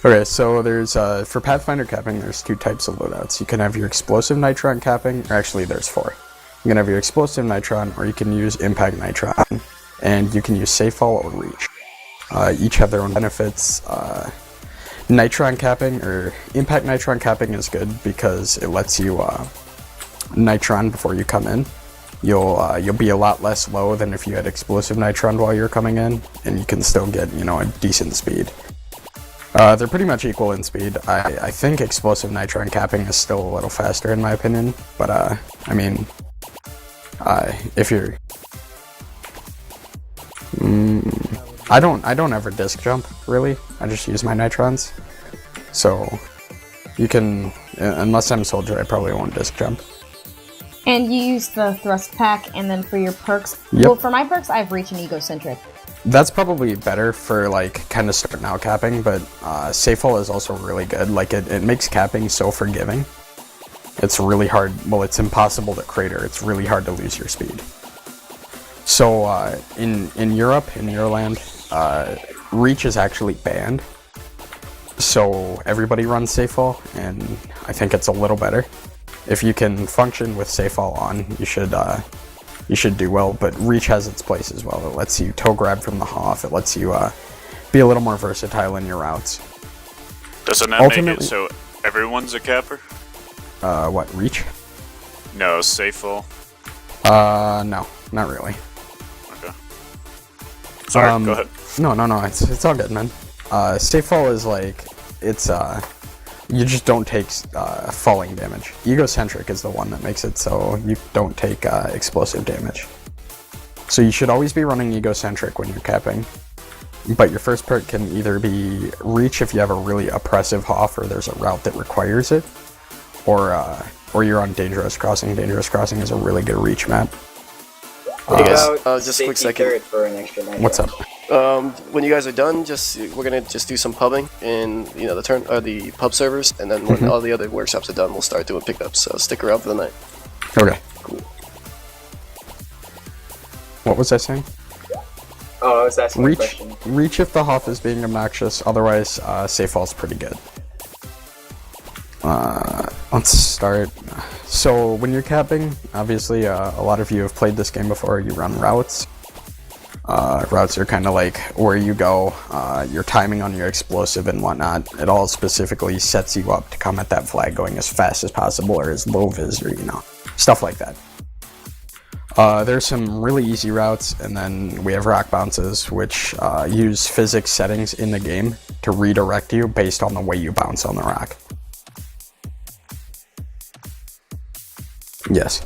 Okay, so there's, for Pathfinder capping, there's two types of loadouts. You can have your explosive nitron capping, or actually there's four. You can have your explosive nitron, or you can use impact nitron, and you can use safe fall or reach. Each have their own benefits. Nitron capping, or impact nitron capping is good because it lets you, nitron before you come in. You'll be a lot less low than if you had explosive nitron while you're coming in, and you can still get, a decent speed. They're pretty much equal in speed. I think explosive nitron capping is still a little faster in my opinion, but if you're... I don't ever disc jump, really. I just use my nitrons. So, you can... Unless I'm soldier, I probably won't disc jump. And you use the thrust pack, and then for your perks... Yep. Well, for my perks, I have reach and egocentric. That's probably better for, kind of starting out capping, but safe fall is also really good. It makes capping so forgiving. It's really hard... Well, it's impossible to crater. It's really hard to lose your speed. So, in Europe, in Euroland, reach is actually banned. So, everybody runs safe fall, and I think it's a little better. If you can function with safe fall on, you should do well, but reach has its place as well. It lets you toe grab from the Hoff, it lets you be a little more versatile in your routes. Doesn't that make it so everyone's a capper? What, reach? No, safe fall? No, not really. Okay. Sorry, go ahead. No, it's all good, man. Safe fall is you just don't take falling damage. Egocentric is the one that makes it so you don't take explosive damage. So you should always be running egocentric when you're capping. But your first perk can either be reach if you have a really oppressive Hoff or there's a route that requires it, or you're on dangerous crossing. Dangerous crossing is a really good reach map. Hey guys, just a quick second. For an extra What's up? When you guys are done, we're gonna just do some pubbing in the pub servers, and then when all the other workshops are done, we'll start doing pickups. So stick around for the night. Okay. Cool. What was I saying? Oh, I was asking a question. Reach if the Hoff is being obnoxious. Otherwise, safe fall's pretty good. Let's start. So when you're capping, obviously a lot of you have played this game before. You run routes. Routes are kind of like where you go, your timing on your explosive and whatnot. It all specifically sets you up to come at that flag going as fast as possible or as low vis or stuff like that. There's some really easy routes, and then we have rock bounces, which use physics settings in the game to redirect you based on the way you bounce on the rock. Yes.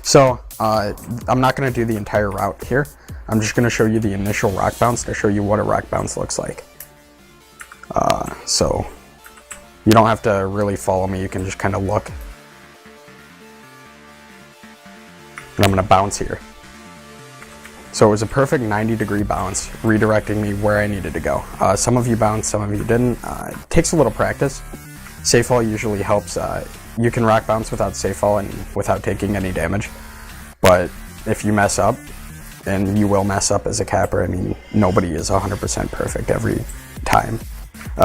So I'm not going to do the entire route here. I'm just going to show you the initial rock bounce to show you what a rock bounce looks like. So you don't have to really follow me, you can just kind of look. And I'm going to bounce here. So it was a perfect 90-degree bounce, redirecting me where I needed to go. Some of you bounced, some of you didn't. It takes a little practice. Safe fall usually helps. You can rock bounce without safe fall and without taking any damage. But if you mess up, and you will mess up as a capper, nobody is 100% perfect every time.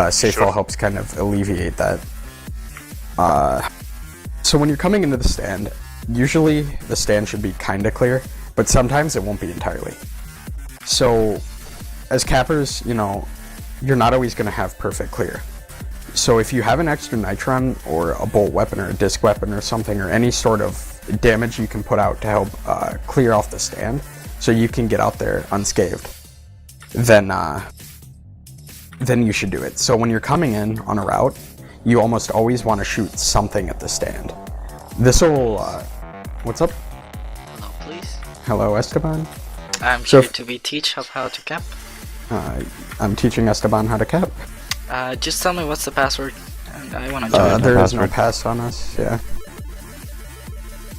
Safe fall helps kind of alleviate that. So when you're coming into the stand, usually the stand should be kind of clear, but sometimes it won't be entirely. So as cappers, you're not always going to have perfect clear. So if you have an extra nitron or a bolt weapon or a disc weapon or something, or any sort of damage you can put out to help clear off the stand so you can get out there unscathed, then you should do it. So when you're coming in on a route, you almost always want to shoot something at the stand. This'll what's up? Hello, please. Hello, Esteban. I'm here to be teach how to cap. I'm teaching Esteban how to cap. Just tell me what's the password, and I want to join. There is no pass on us, yeah.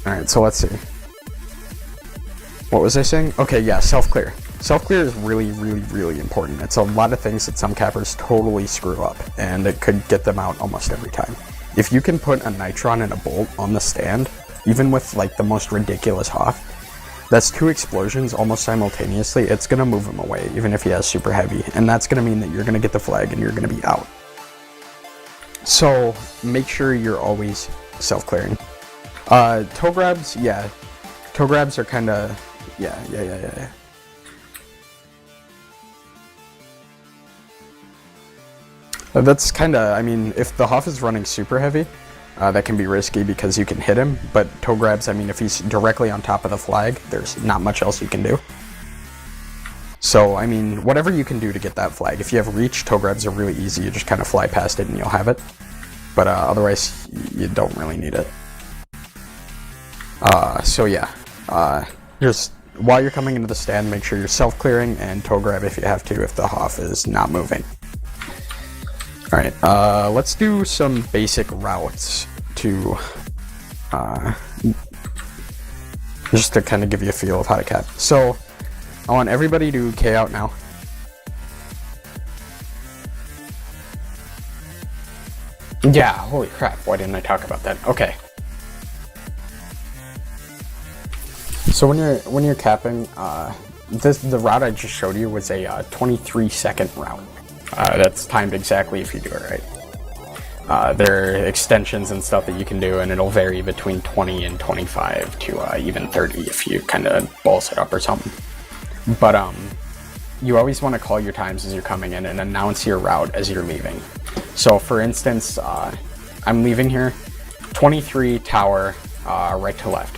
Alright, so let's see. What was I saying? Okay, yeah, self-clear. Self-clear is really, really, really important. It's a lot of things that some cappers totally screw up, and it could get them out almost every time. If you can put a nitron and a bolt on the stand, even with the most ridiculous Hoff, That's 2 explosions almost simultaneously. It's going to move him away, even if he has super heavy. And that's going to mean that you're going to get the flag and you're going to be out. So make sure you're always self-clearing. Toe grabs, yeah. Toe grabs are kind of... Yeah. That's kind of... I mean, if the Hoff is running super heavy, that can be risky because you can hit him. But toe grabs, I mean, if he's directly on top of the flag, there's not much else you can do. So, I mean, whatever you can do to get that flag. If you have reach, toe grabs are really easy. You just kind of fly past it and you'll have it. But otherwise, you don't really need it. So yeah, just while you're coming into the stand, make sure you're self-clearing and toe grab if you have to, if the Hoff is not moving. Alright, let's do some basic routes to, just to kind of give you a feel of how to cap. So, I want everybody to K out now. Yeah, holy crap, why didn't I talk about that? Okay. So when you're capping, the route I just showed you was a 23-second route. That's timed exactly if you do it right. There are extensions and stuff that you can do, and it'll vary between 20 and 25 to even 30 if you kind of balls it up or something. But you always want to call your times as you're coming in and announce your route as you're leaving. So for instance, I'm leaving here, 23 tower, right to left.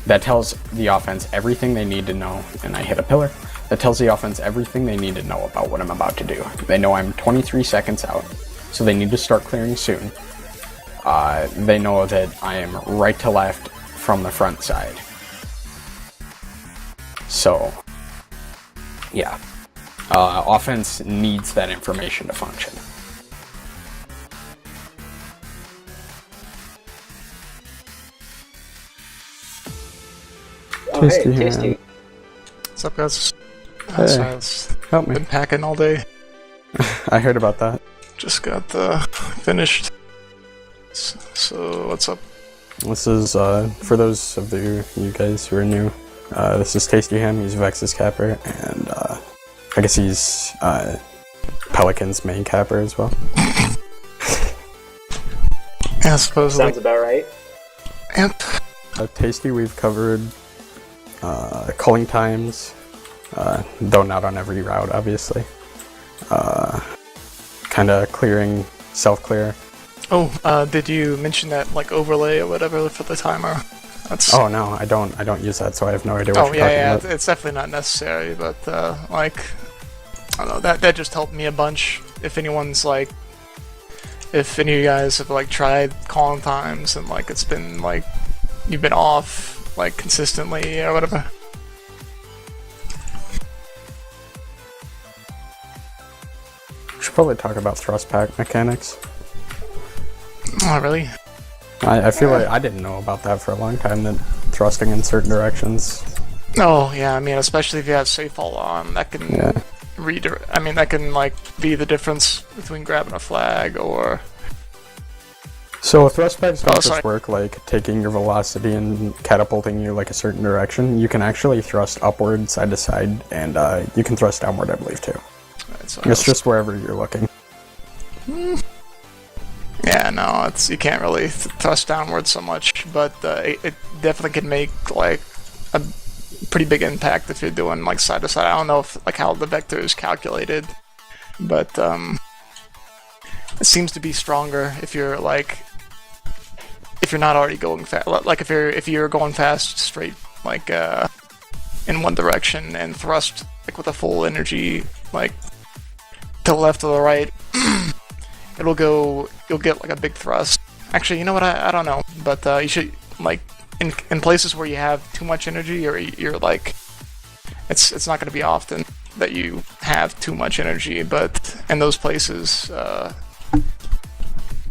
That tells the offense everything they need to know, and I hit a pillar. That tells the offense everything they need to know about what I'm about to do. They know I'm 23 seconds out, so they need to start clearing soon. They know that I am right to left from the front side. So, yeah. Offense needs that information to function. Oh, hey, Tasty. What's up, guys? Hey, help me. Been packing all day. I heard about that. Just got finished. So, what's up? This is, for those of you guys who are new, this is Tasty Ham. He's Vex's capper, and I guess he's Pelican's main capper as well. Yeah, supposedly. Sounds about right. Yep. Tasty, we've covered culling times, though not on every route, obviously. Kind of clearing, self-clear. Oh, did you mention that like overlay or whatever for the timer? That's... Oh no, I don't use that, so I have no idea what you're talking about. It's definitely not necessary, but like, I don't know, that just helped me a bunch. If anyone's like, if any of you guys have like tried calling times and like it's been like you've been off like consistently or whatever. We should probably talk about thrust pack mechanics. Oh really? I feel like I didn't know about that for a long time, that thrusting in certain directions. Oh yeah, I mean especially if you have safe fall on, that can that can like be the difference between grabbing a flag or... So thrust packs don't just work like taking your velocity and catapulting you like a certain direction. You can actually thrust upward, side to side, and you can thrust downward, I believe, too. It's just wherever you're looking. Yeah, no, you can't really thrust downward so much, but it definitely can make like a pretty big impact if you're doing like side to side. I don't know if like how the vector is calculated, but it seems to be stronger if you're like if you're not already going fast. Like if you're going fast straight like in one direction and thrust like with a full energy like to the left or the right. You'll get like a big thrust. Actually, you know what, I don't know, but you should, like, in places where you have too much energy, or you're like, it's not going to be often that you have too much energy, but in those places,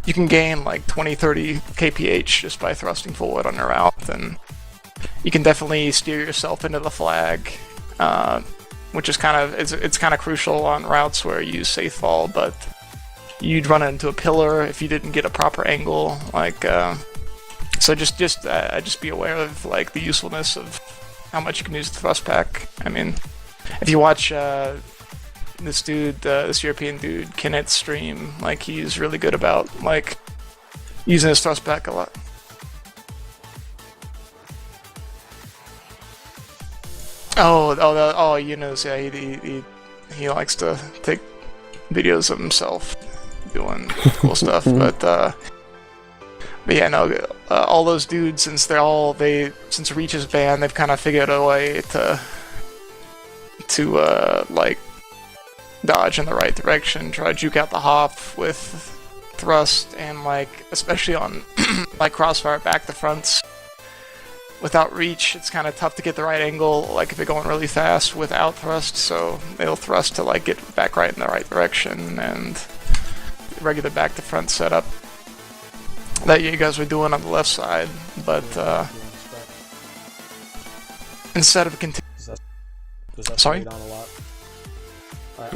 you can gain like 20-30 kph just by thrusting forward on your route, and you can definitely steer yourself into the flag, which is it's kind of crucial on routes where you use safe fall, but you'd run into a pillar if you didn't get a proper angle, like so just be aware of like the usefulness of how much you can use the thrust pack. I mean, if you watch this dude, this European dude, Kinet's stream, like he's really good about like using his thrust pack a lot. Oh, Yunus, yeah, he likes to take videos of himself doing cool stuff, but yeah, no, all those dudes, since Reach is banned, they've kind of figured a way to like dodge in the right direction, try to juke out the hop with thrust, and like especially on like crossfire back to fronts. Without reach, it's kind of tough to get the right angle, like if you're going really fast without thrust, so it'll thrust to like get back right in the right direction, and regular back to front setup that you guys were doing on the left side, but instead of Does that Sorry? slow down a lot?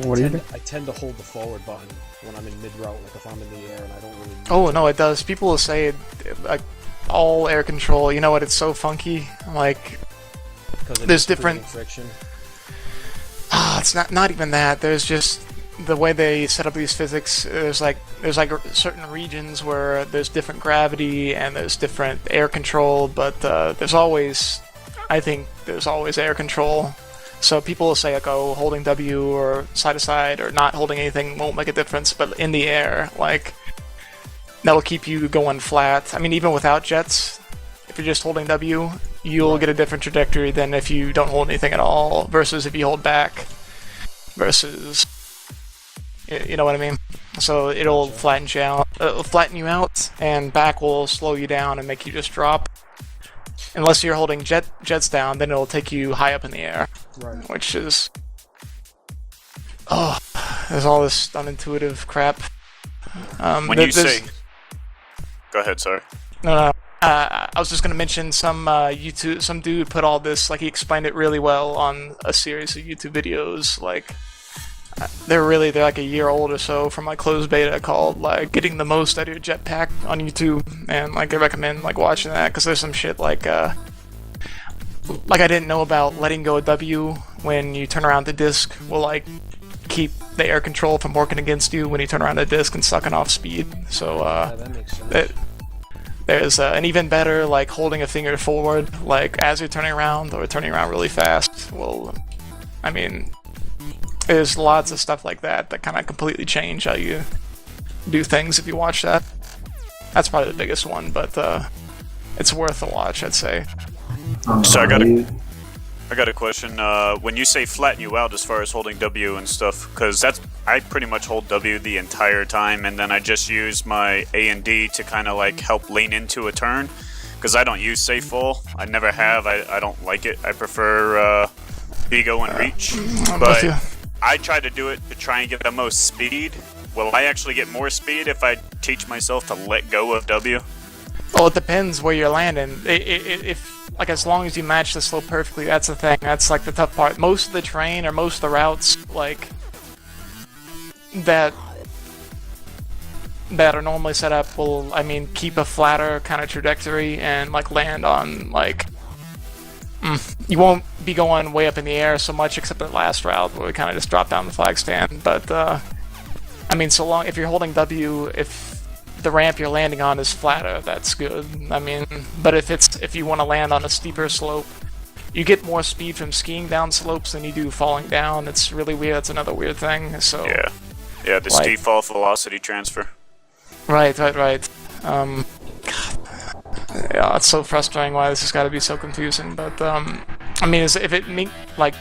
What do you do? I tend to hold the forward button when I'm in mid-route, like if I'm in the air and I don't really need Oh to. no, it does. People will say like all air control. You know what? It's so funky. Like Because there's different friction. it's not even that. There's just the way they set up these physics. There's like certain regions where there's different gravity and there's different air control, but there's always air control. So people will say like, oh, holding W or side to side or not holding anything won't make a difference, but in the air, like, that'll keep you going flat. I mean, even without jets, if you're just holding W, you'll get a different trajectory than if you don't hold anything at all, versus if you hold back, versus, you know what I mean? So it'll flatten you out, and back will slow you down and make you just drop. Unless you're holding jets down, then it'll take you high up in the air. Right. Which is... Oh, there's all this unintuitive crap. When you say... Go ahead, sorry. No. I was just gonna mention some dude put all this, like he explained it really well on a series of YouTube videos, like... They're like a year old or so from my closed beta called like getting the most out of your jetpack on YouTube, and like I recommend like watching that because there's some shit like I didn't know about letting go of W when you turn around the disc will like keep the air control from working against you when you turn around the disc and sucking off speed. So Yeah, that makes sense. there's an even better like holding a finger forward like as you're turning around or turning around really fast. Well, I mean. There's lots of stuff like that kind of completely change how you do things if you watch that. That's probably the biggest one, but it's worth a watch, I'd say. So I got a question. When you say flatten you out as far as holding W and stuff, because I pretty much hold W the entire time, and then I just use my A and D to kind of like help lean into a turn, because I don't use safe fall. I never have. I don't like it. I prefer Bigo and Reach. But I try to do it to try and get the most speed. Will I actually get more speed if I teach myself to let go of W? Well, it depends where you're landing. If like as long as you match the slope perfectly, that's the thing. That's like the tough part. Most of the terrain or most of the routes like that are normally set up will, I mean, keep a flatter kind of trajectory and like land on like. You won't be going way up in the air so much, except the last route where we kind of just drop down the flag stand. But I mean, so long if you're holding W, if the ramp you're landing on is flatter, that's good. I mean, but if you want to land on a steeper slope, you get more speed from skiing down slopes than you do falling down. It's really weird. That's another weird thing. So yeah, the steep fall velocity transfer. Right. God. Yeah, it's so frustrating why this has got to be so confusing, but I mean, if it like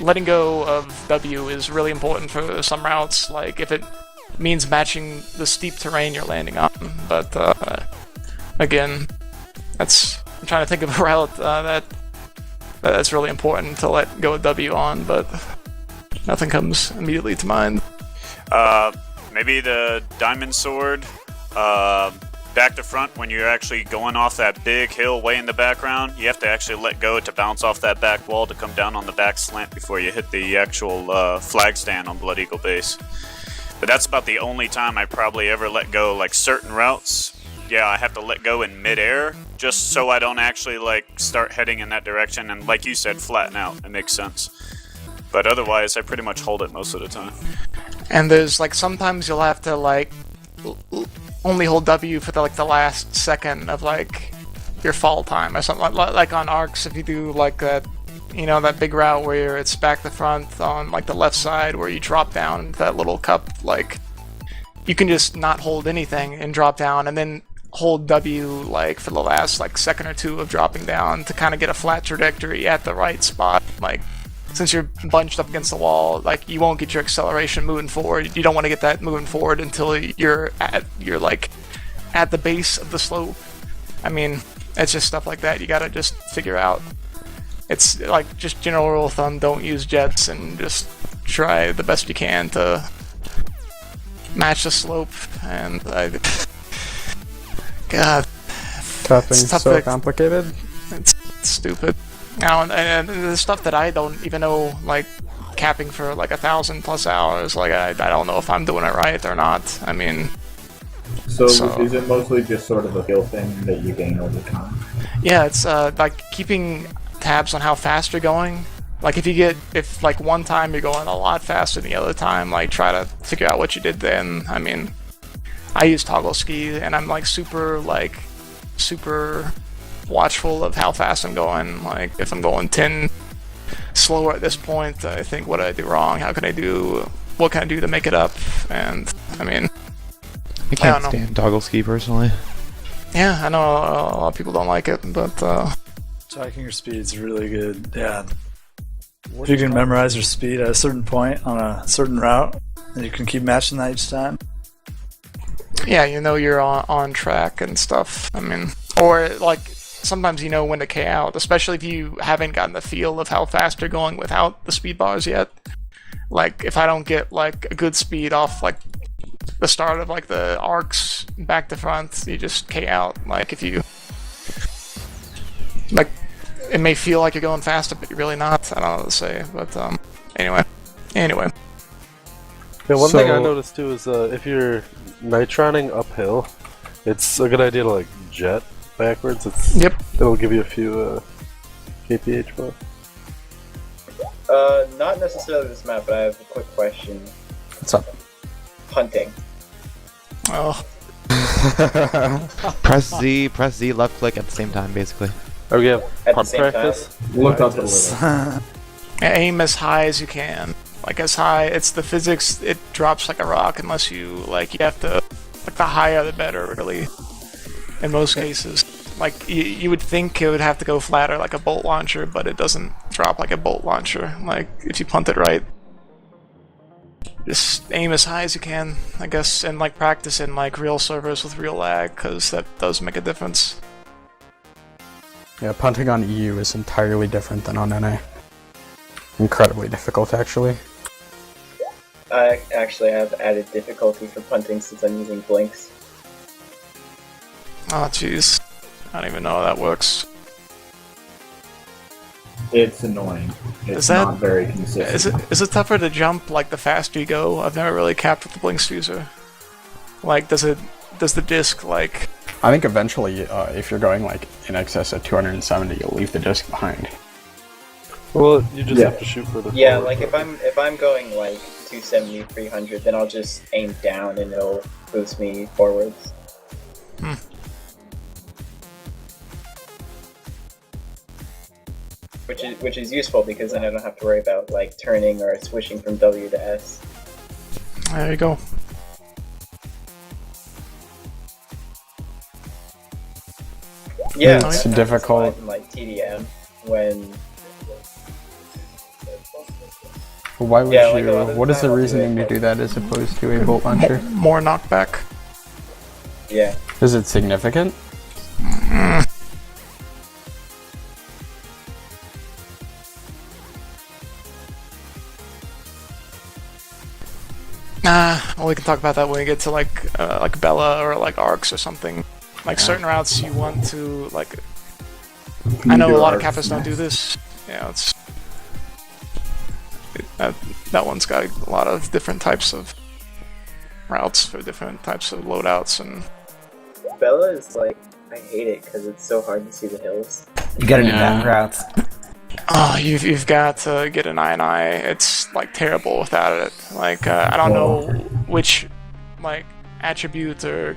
letting go of W is really important for some routes, like if it means matching the steep terrain you're landing on, but again, I'm trying to think of a route that's really important to let go of W on, but nothing comes immediately to mind. Maybe the Diamond Sword, back to front when you're actually going off that big hill way in the background. You have to actually let go to bounce off that back wall to come down on the back slant before you hit the actual flag stand on Blood Eagle base. But that's about the only time I probably ever let go. Like certain routes, yeah, I have to let go in midair just so I don't actually like start heading in that direction, and like you said, flatten out. It makes sense. But otherwise, I pretty much hold it most of the time. And there's like sometimes you'll have to like only hold W for the last second of like your fall time or something like on arcs. If you do like that, you know, that big route where it's back to front on like the left side where you drop down into that little cup, like you can just not hold anything and drop down and then hold W like for the last like second or two of dropping down to kind of get a flat trajectory at the right spot. Like since you're bunched up against the wall, like you won't get your acceleration moving forward. You don't want to get that moving forward until you're like at the base of the slope. I mean, it's just stuff like that you gotta just figure out. It's like just general rule of thumb: don't use jets and just try the best you can to match the slope. And God, Capping's so complicated. It's stupid. And the stuff that I don't even know, like capping for like 1,000+ hours, like I don't know if I'm doing it right or not. I mean, so is it mostly just sort of a skill thing that you gain over time? Yeah, it's like keeping tabs on how fast you're going. Like if like one time you're going a lot faster than the other time, like try to figure out what you did then. I mean, I use toggle ski and I'm like super watchful of how fast I'm going. Like if I'm going 10 slower at this point, I think, what did I do wrong? What can I do to make it up? And I mean, I can't stand toggle ski personally. Yeah, I know a lot of people don't like it, but tracking your speed's really good. Yeah, if you can memorize your speed at a certain point on a certain route, and you can keep matching that each time. Yeah, you know you're on track and stuff. I mean, or like sometimes you know when to K out, especially if you haven't gotten the feel of how fast you're going without the speed bars yet. Like if I don't get like a good speed off like the start of like the arcs back to front, you just K out. Like if you like, it may feel like you're going faster, but you're really not. I don't know what to say, but anyway. Yeah, one thing I noticed too is if you're nitroning uphill, it's a good idea to like jet backwards. It'll give you a few kph more. Not necessarily this map, but I have a quick question. What's up? Hunting. Oh. Press Z, left click at the same time, basically. Oh yeah, At the same practice. Look up a little. Aim as high as you can. Like as high, it's the physics, it drops like a rock unless you have to, like the higher the better, really. In most cases. Like, you would think it would have to go flatter like a bolt launcher, but it doesn't drop like a bolt launcher, like, if you punt it right. Just aim as high as you can, I guess, and like practice in like real servers with real lag, because that does make a difference. Yeah, punting on EU is entirely different than on NA. Incredibly difficult, actually. I actually have added difficulty for punting since I'm using blinks. Oh jeez. I don't even know how that works. It's annoying. It's not very consistent. Is it tougher to jump like the faster you go? I've never really capped with the blinks user. Like, does the disc like? I think eventually, if you're going like in excess of 270, you'll leave the disc behind. Well, you just have to shoot further. Yeah, forward. like if I'm going like 270, 300, then I'll just aim down and it'll boost me forwards. Which is useful because then I don't have to worry about like turning or switching from W to S. There you go. Yeah, it's difficult. Like TDM when. Why would Yeah, you? like What is the reasoning to do that as opposed to a bolt launcher? More knockback. Yeah. Is it significant? Well, we can talk about that when we get to like Bella or like arcs or something. Like certain routes you want to like. I know a lot of Kappas don't do this. Yeah, that one's got a lot of different types of routes for different types of loadouts and. Bella is like I hate it because it's so hard to see the hills. You gotta do map routes. Oh, you've got to get an I. It's like terrible without it. Like I don't know which like attribute or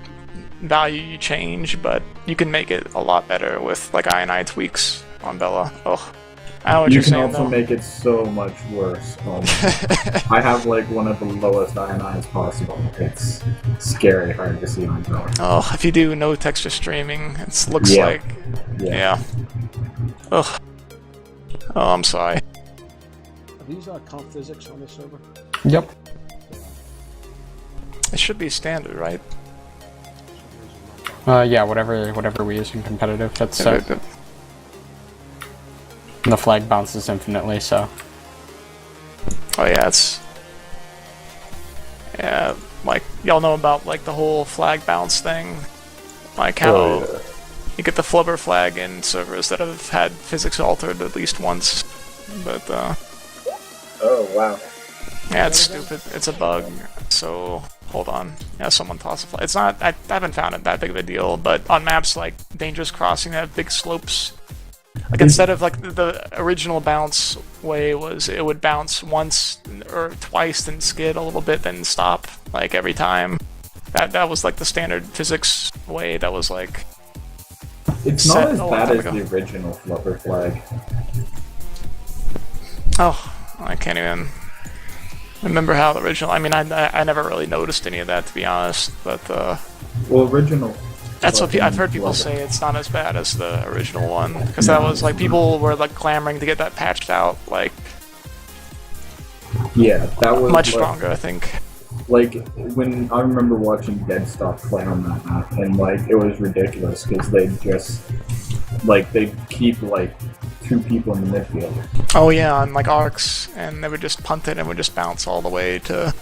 value you change, but you can make it a lot better with like I tweaks on Bella. Oh, I know what you're saying. You can also make it so much worse. I have like one of the lowest INIs possible. It's scary hard to see on Bella. Oh, if you do no texture streaming, it looks like yeah. Ugh. Oh, I'm sorry. Are these comp physics on the server? Yep. It should be standard, right? Yeah, whatever we use in competitive, that's set. And the flag bounces infinitely, so. Oh yeah, it's like y'all know about like the whole flag bounce thing, like how you get the flubber flag in servers that have had physics altered at least once, but oh wow. Yeah, it's stupid. It's a bug. So hold on. Yeah, someone tossed a flag. It's not. I haven't found it that big of a deal, but on maps like Dangerous Crossing that have big slopes, like instead of like the original bounce way was it would bounce once or twice, then skid a little bit, then stop like every time. That was like the standard physics way. That was like. It's not as bad as the original flubber flag. Oh, I can't even remember how the original. I mean, I never really noticed any of that, to be honest. But well, original. That's what I've heard people say. It's not as bad as the original one because that was like people were like clamoring to get that patched out. Like, yeah, that was much stronger, I think. Like when I remember watching Deadstock play on that map, and like it was ridiculous because they just like they keep like 2 people in the midfield. Oh yeah, on like arcs, and they would just punt it and would just bounce all the way to.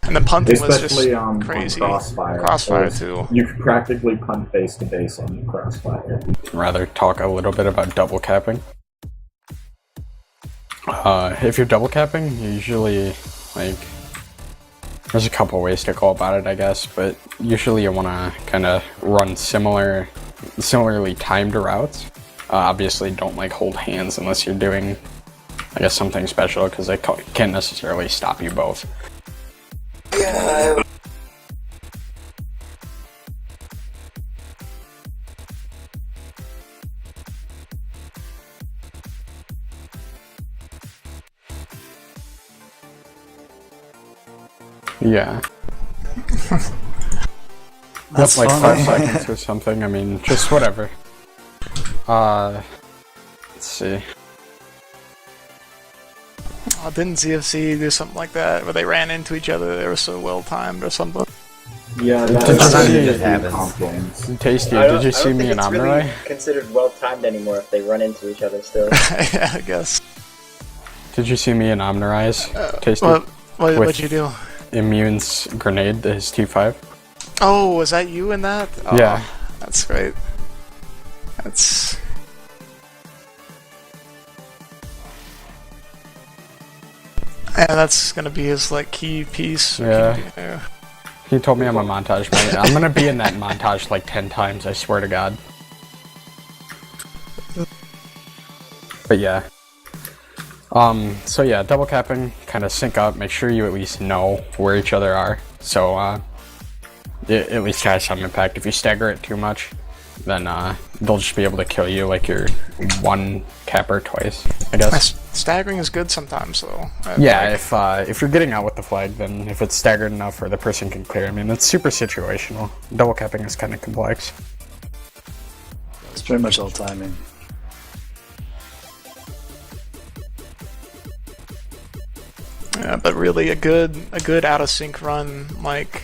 And the punting was just crazy. On Crossfire too. You could practically punt face to base on Crossfire. I'd rather talk a little bit about double capping. If you're double capping, you usually like. There's a couple ways to go about it, I guess, but usually you want to kind of run similarly timed routes. Obviously, don't like hold hands unless you're doing, I guess, something special because they can't necessarily stop you both. Yeah. That's like 5 seconds or something. I mean, just whatever. Let's see. Oh, didn't ZFC do something like that where they ran into each other? They were so well timed or something. Yeah, just happens. Tasty. Did you see me in Omnirai? Really considered well timed anymore if they run into each other still. Yeah, I guess. Did you see me in Omnirais? Tasty. What'd you do? Immune's grenade, his T5. Oh, was that you in that? Oh, yeah. That's great. That's... Yeah, that's gonna be his, like, key piece. Yeah. He told me I'm a montage man. I'm gonna be in that montage like 10 times, I swear to God. But yeah. So yeah, double capping, kind of sync up, make sure you at least know where each other are. So, it at least has some impact. If you stagger it too much, then they'll just be able to kill you like you're one capper twice, I guess. Staggering is good sometimes, though. Yeah, if you're getting out with the flag, then if it's staggered enough or the person can clear, I mean, it's super situational. Double capping is kind of complex. It's pretty much all timing. Yeah, but really a good out of sync run, like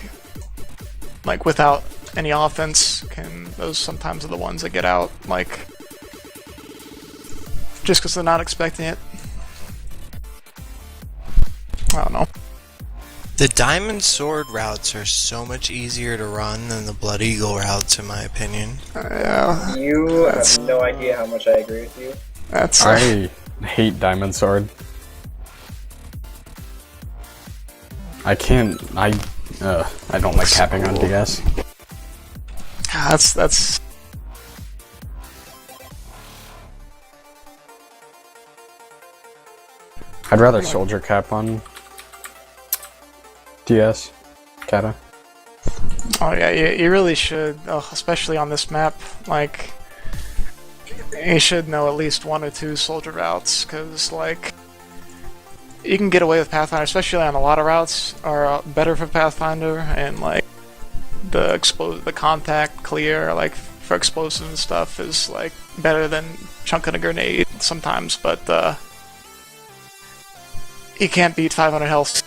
without any offense, those sometimes are the ones that get out, like just because they're not expecting it. I don't know. The Diamond Sword routes are so much easier to run than the Blood Eagle routes, in my opinion. Yeah. You have no idea how much I agree with you. I hate Diamond Sword. I don't like capping on DS. That's. I'd rather soldier cap on DS, Kata. Oh yeah, you really should, especially on this map. Like, you should know at least 1 or 2 soldier routes, because like you can get away with Pathfinder, especially on a lot of routes are better for Pathfinder, and like the contact clear, like for explosives and stuff, is like better than chunking a grenade sometimes. But you can't beat 500 health.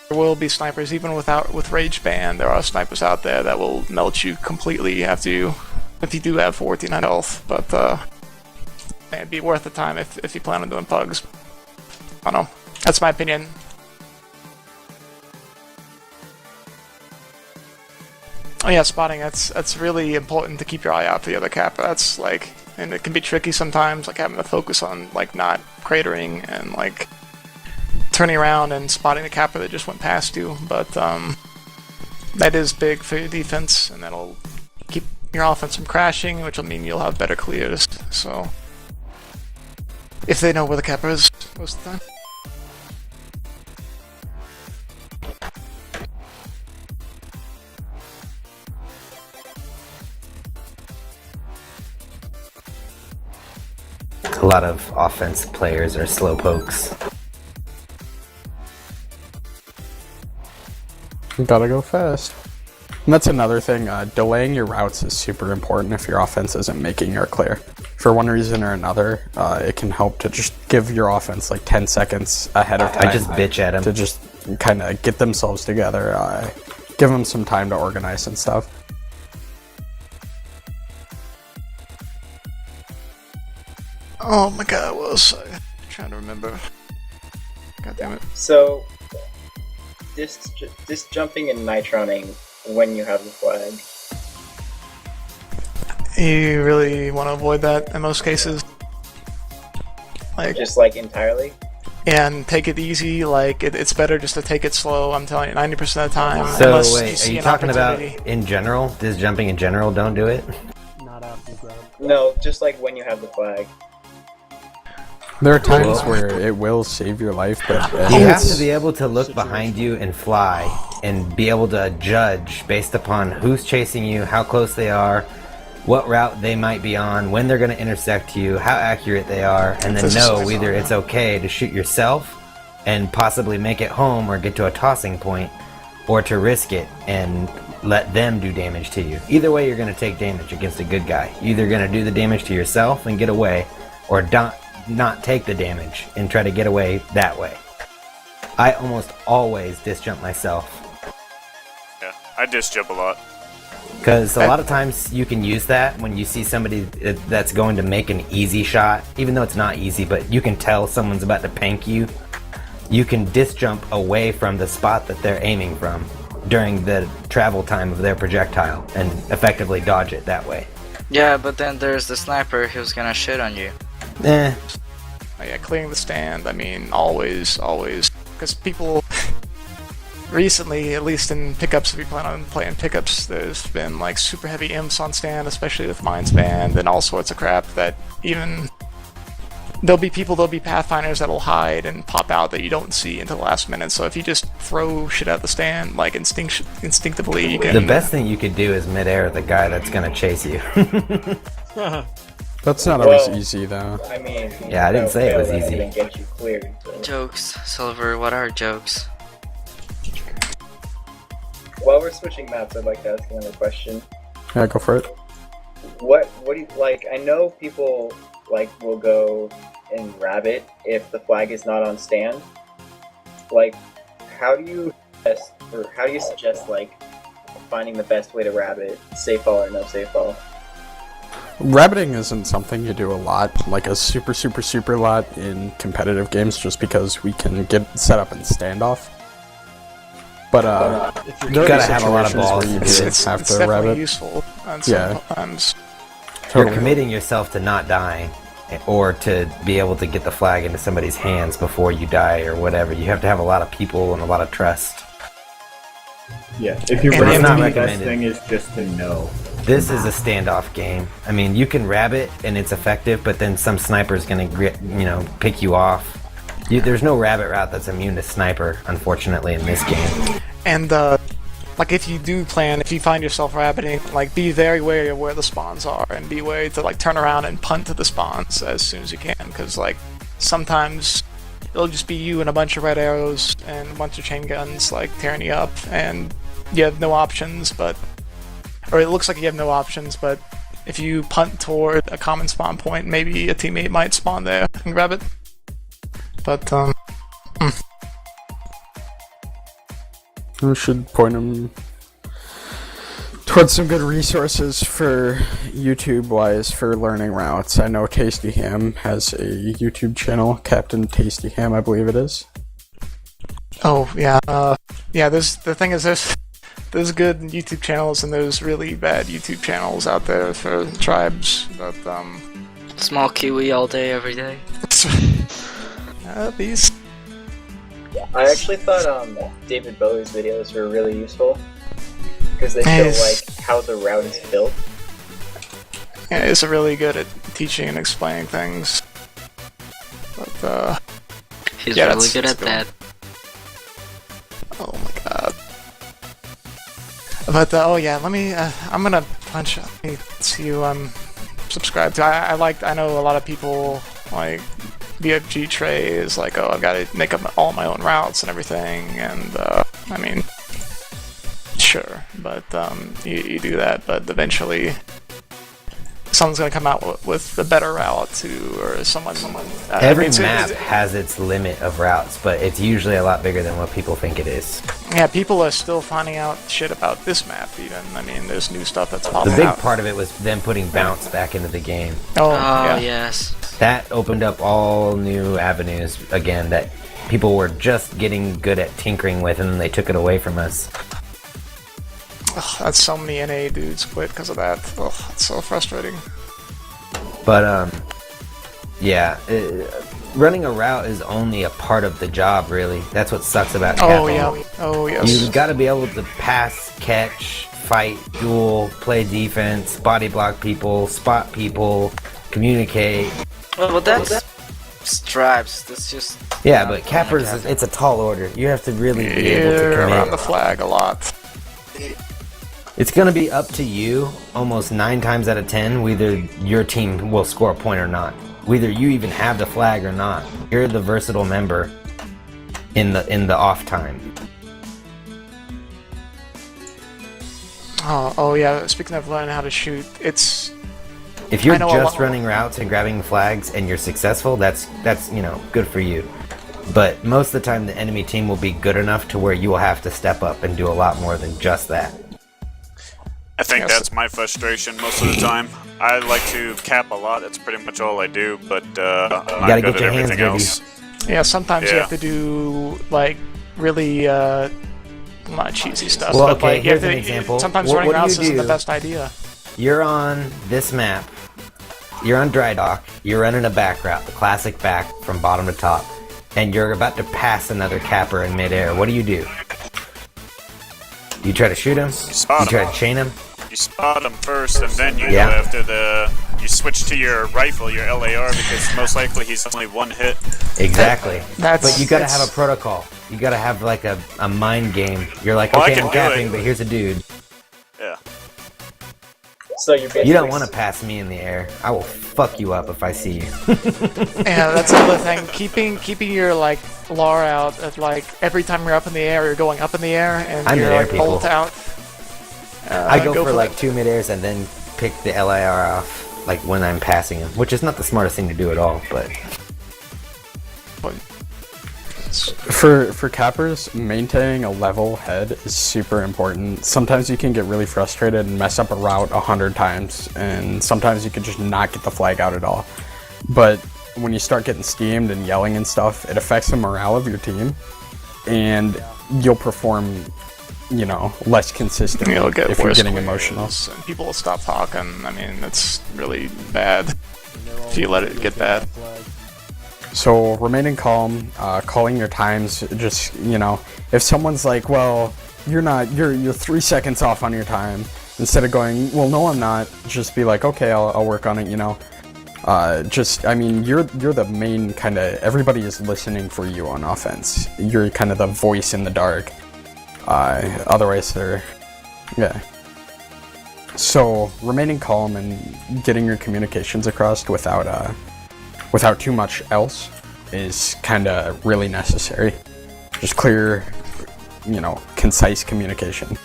There will be snipers, even with Rage Band. There are snipers out there that will melt you completely if you do have 1400 health. But it'd be worth the time if you plan on doing pugs. I don't know. That's my opinion. Oh yeah, spotting. That's really important to keep your eye out for the other kappa. That's like, and it can be tricky sometimes, like having to focus on like not cratering and like turning around and spotting the kappa that just went past you. But that is big for your defense, and that'll keep your offense from crashing, which will mean you'll have better clears. So if they know where the kappa is most of the time. A lot of offense players are slow pokes. You gotta go fast. And that's another thing, delaying your routes is super important if your offense isn't making your clear. For one reason or another, it can help to just give your offense like 10 seconds ahead of time. I just bitch at them. To just kind of get themselves together, give them some time to organize and stuff. Oh my god, what was I trying to remember? God damn it. So, this jumping and nitroning when you have the flag. You really want to avoid that in most cases. Like, just like entirely? And take it easy, like it's better just to take it slow, I'm telling you, 90% of the time. So wait, are you talking about in general? Does jumping in general don't do it? Not after grab. No, just like when you have the flag. There are times where it will save your life, but you have to be able to look behind you and fly, and be able to judge based upon who's chasing you, how close they are, what route they might be on, when they're going to intersect you, how accurate they are, and then know either it's okay to shoot yourself and possibly make it home or get to a tossing point, or to risk it and let them do damage to you. Either way, you're going to take damage against a good guy. You're either going to do the damage to yourself and get away, or not take the damage and try to get away that way. I almost always disjump myself. Yeah, I disjump a lot. Because a lot of times you can use that when you see somebody that's going to make an easy shot, even though it's not easy, but you can tell someone's about to pank you. You can disjump away from the spot that they're aiming from during the travel time of their projectile and effectively dodge it that way. Yeah, but then there's the sniper who's gonna shit on you. Eh. Oh yeah, clearing the stand, I mean, always. Because people, recently, at least in pickups, if you plan on playing pickups, there's been like super heavy imps on stand, especially with Mind's Band and all sorts of crap that even... There'll be Pathfinders that'll hide and pop out that you don't see until the last minute, so if you just throw shit at the stand, like instinctively, you can... The best thing you could do is mid-air the guy that's gonna chase you. That's not always easy, though. I mean, yeah, I didn't say it was easy. Get you cleared, so. Jokes, Silver. What are jokes? While we're switching maps, I'd like to ask another question. Yeah, go for it. What do you like? I know people like will go and rabbit if the flag is not on stand. Like, how do you suggest like finding the best way to rabbit, safe fall or no safe fall? Rabbiting isn't something you do a lot, like a super lot in competitive games, just because we can get set up in standoff. But you gotta have a lot of balls. Where you It's have to definitely rabbit. useful on Yeah. sometimes. You're committing yourself to not dying, or to be able to get the flag into somebody's hands before you die or whatever. You have to have a lot of people and a lot of trust. Yeah, if you're And it's not rabbing, the best recommended. thing is just to know. This is a standoff game. I mean, you can rabbit and it's effective, but then some sniper's gonna, pick you off. There's no rabbit route that's immune to sniper, unfortunately, in this game. And like if you do plan, if you find yourself rabbiting, like be very wary of where the spawns are, and be wary to like turn around and punt to the spawns as soon as you can, because like sometimes it'll just be you and a bunch of red arrows and a bunch of chain guns like tearing you up, and you have no options, or it looks like you have no options, but if you punt toward a common spawn point, maybe a teammate might spawn there and grab it. But We should point them towards some good resources for YouTube-wise for learning routes. I know Tasty Ham has a YouTube channel, Captain Tasty Ham, I believe it is. oh yeah, the thing is there's good YouTube channels and there's really bad YouTube channels out there for tribes. But Small kiwi all day, every day. These. I actually thought David Bowie's videos were really useful because they show like how the route is built. Yeah, he's really good at teaching and explaining things. But He's yeah, really good at that. Oh my god. But oh yeah, let me. I'm gonna punch. Let me see who I'm subscribed to. I know a lot of people like BFG Trey is like, oh, I've got to make up all my own routes and everything, and I mean, sure, but you do that, but eventually someone's gonna come out with a better route too, or someone. Every map has its limit of routes, but it's usually a lot bigger than what people think it is. Yeah, people are still finding out shit about this map. Even I mean, there's new stuff that's popping The big out. part of it was them putting bounce back into the game. Oh, Oh, yes. That opened up all new avenues again that people were just getting good at tinkering with, and then they took it away from us. Ugh, that's so many NA dudes quit because of that. Ugh, it's so frustrating. But yeah, running a route is only a part of the job, really. That's what sucks about Oh capping. yeah. Oh yes. You've got to be able to pass, catch, fight, duel, play defense, body block people, spot people, communicate. Well, that's stripes. That's just. Yeah, but cappers, it's a tall order. You have to really be able to You're around commit. the flag a lot. It's going to be up to you almost 9 times out of 10 whether your team will score a point or not. Whether you even have the flag or not. You're the versatile member in the off time. Oh yeah. Speaking of learning how to shoot, it's. If you're I know a just lot- running routes and grabbing flags and you're successful, that's good for you. But most of the time the enemy team will be good enough to where you will have to step up and do a lot more than just that. I think that's my frustration most of the time. I like to cap a lot. That's pretty much all I do, but I'm not gotta good get at your hands everything dirty. else. Yeah, sometimes you Yeah. have to do like really not cheesy stuff. Well, but okay, like, you have here's an to- example. Sometimes What running do you routes isn't the do? best idea. You're on this map. You're on dry dock. You're running a back route, the classic back from bottom to top, and you're about to pass another capper in midair. What do? You try to shoot him? Spot You try him. to chain him? You spot him first, and then you Yeah. go after you switch to your rifle, your LAR, because most likely he's only one hit. Exactly. That's- But you gotta it's- have a protocol. You gotta have like a mind game. You're like, Well, I okay, can I'm do capping, it. but here's a dude. Yeah. So you're basically You don't want to pass me in the air. I will fuck you up if I see you. Yeah, that's another thing. Keeping your like LAR out at like every time you're up in the air, you're going up in the air, and I'm you're mid-air, like people. bolt out. I go for like that. 2 mid-airs and then pick the LIR off, like when I'm passing him, which is not the smartest thing to do at all, but For cappers, maintaining a level head is super important. Sometimes you can get really frustrated and mess up a route 100 times, and sometimes you can just not get the flag out at all. But when you start getting steamed and yelling and stuff, it affects the morale of your team, and you'll perform, less consistently You'll get if you're worse getting players, emotional. and people will stop talking. I mean, that's really bad if you let it get bad. So remaining calm, calling your times, just, if someone's like, well, you're 3 seconds off on your time. Instead of going, well, no, I'm not. Just be like, okay, I'll work on it. You know. You're the main kind of, everybody is listening for you on offense. You're kind of the voice in the dark. Otherwise yeah. So, remaining calm and getting your communications across without too much else is kind of really necessary. Just clear, concise communication.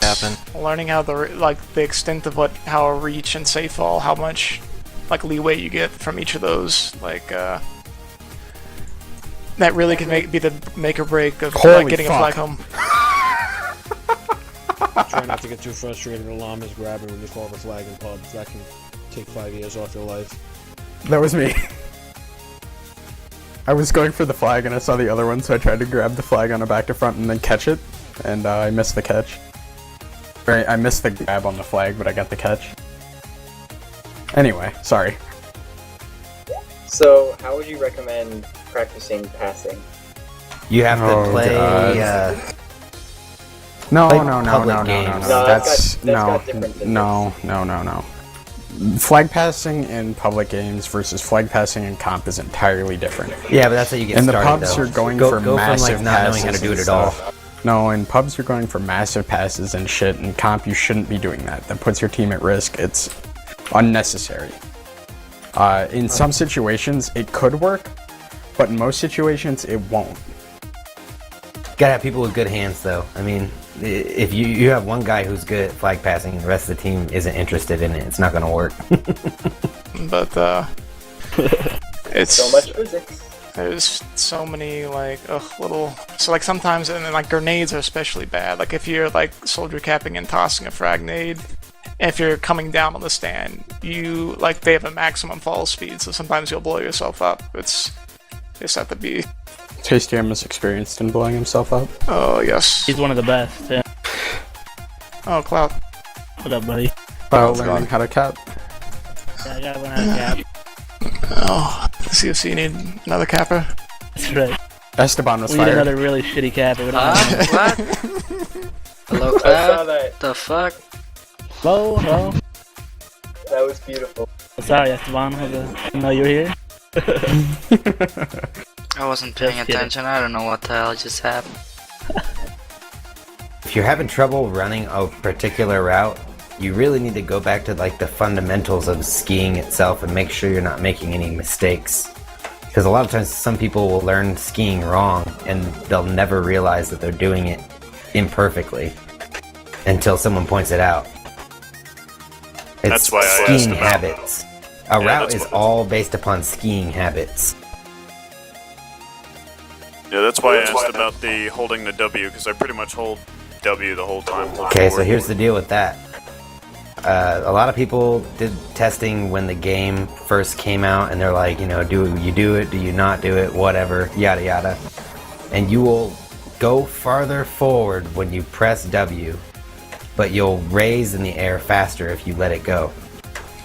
Happen. Learning how the extent of how a reach and safe fall, how much leeway you get from each of those, that really can be the make or break of getting a flag home. Try not to get too frustrated when llamas grabbing when you call the flag in pubs. That can take 5 years off your life. That was me. I was going for the flag and I saw the other one, so I tried to grab the flag on a back to front and then catch it, and I missed the catch. Right, I missed the grab on the flag, but I got the catch. Anyway, sorry. So, how would you recommend practicing passing? You have to play. No. That's got different things. No. Flag passing in public games versus flag passing in comp is entirely different. Yeah, but that's how you get started. In the pubs, you're going for massive from not knowing how to do it at all. No, in pubs, you're going for massive passes and shit. In comp, you shouldn't be doing that. That puts your team at risk. It's unnecessary. In some situations, it could work, but in most situations, it won't. Gotta have people with good hands, though. I mean, if you have one guy who's good at flag passing and the rest of the team isn't interested in it, it's not gonna work. But, it's... So much physics. There's so many, little... So, sometimes, and grenades are especially bad. If you're, soldier capping and tossing a frag nade, if you're coming down on the stand, they have a maximum fall speed, so sometimes you'll blow yourself up. You just have to be... Tasty is experienced in blowing himself up. Oh, yes. He's one of the best, yeah. Oh, Cloud. What up, buddy? Learning how to cap. Yeah, I gotta learn how to cap. Oh, CFC, you need another capper? That's right. Esteban was we fired. need another really shitty capper. What? Hello, I saw Cloud? that. The fuck? Hello? That was beautiful. Sorry, Esteban. I didn't know you were here. I wasn't paying attention. I don't know what the hell just happened. If you're having trouble running a particular route, you really need to go back to the fundamentals of skiing itself and make sure you're not making any mistakes. Because a lot of times some people will learn skiing wrong and they'll never realize that they're doing it imperfectly until someone points it out. That's why I skiing asked about... habits. A route is all based upon skiing habits. Yeah, that's why I asked about the holding the W, because I pretty much hold W the whole time. Okay, so here's the deal with that. A lot of people did testing when the game first came out, and they're like, do you do it, do you not do it, whatever, yada yada. And you will go farther forward when you press W, but you'll raise in the air faster if you let it go.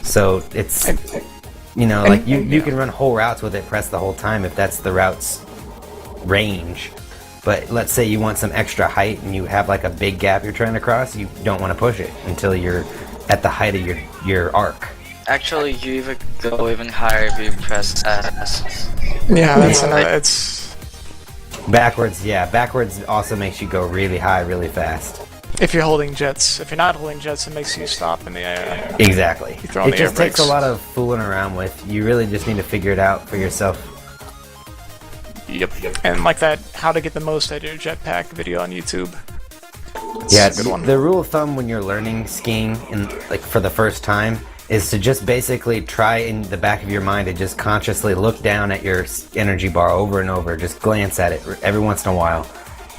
So it's, you can run whole routes with it pressed the whole time if that's the route's range. But let's say you want some extra height and you have a big gap you're trying to cross, you don't want to push it until you're at the height of your arc. Actually, you even go even higher if you press S. Yeah, that's it's... Backwards, yeah. Backwards also makes you go really high, really fast. If you're holding jets. If you're not holding jets, it makes you stop in the air. Exactly. It just takes a lot of fooling around with. You really just need to figure it out for yourself. Yep. And that how to get the most out of your jetpack video on YouTube. Yeah, it's a good one. The rule of thumb when you're learning skiing for the first time is to just basically try in the back of your mind to just consciously look down at your energy bar over and over, just glance at it every once in a while,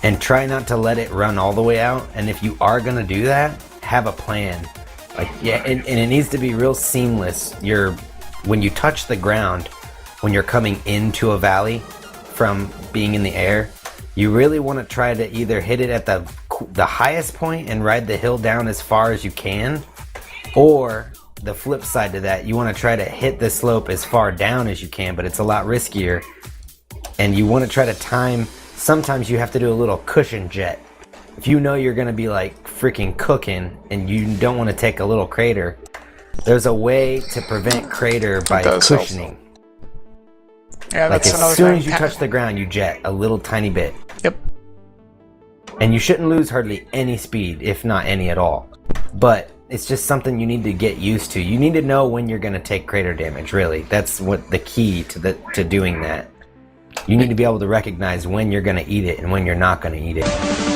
and try not to let it run all the way out. And if you are gonna do that, have a plan. And it needs to be real seamless. When you touch the ground, when you're coming into a valley from being in the air, you really want to try to either hit it at the highest point and ride the hill down as far as you can, or the flip side to that, you want to try to hit the slope as far down as you can, but it's a lot riskier, and you want to try to time. Sometimes you have to do a little cushion jet. If you know you're going to be like freaking cooking and you don't want to take a little crater, there's a way to prevent crater by cushioning. Yeah, Like that's as soon as you touch the ground, you jet a little tiny bit. Yep. And you shouldn't lose hardly any speed, if not any at all. But it's just something you need to get used to. You need to know when you're going to take crater damage, really. That's what the key to doing that. You need to be able to recognize when you're going to eat it and when you're not going to eat it.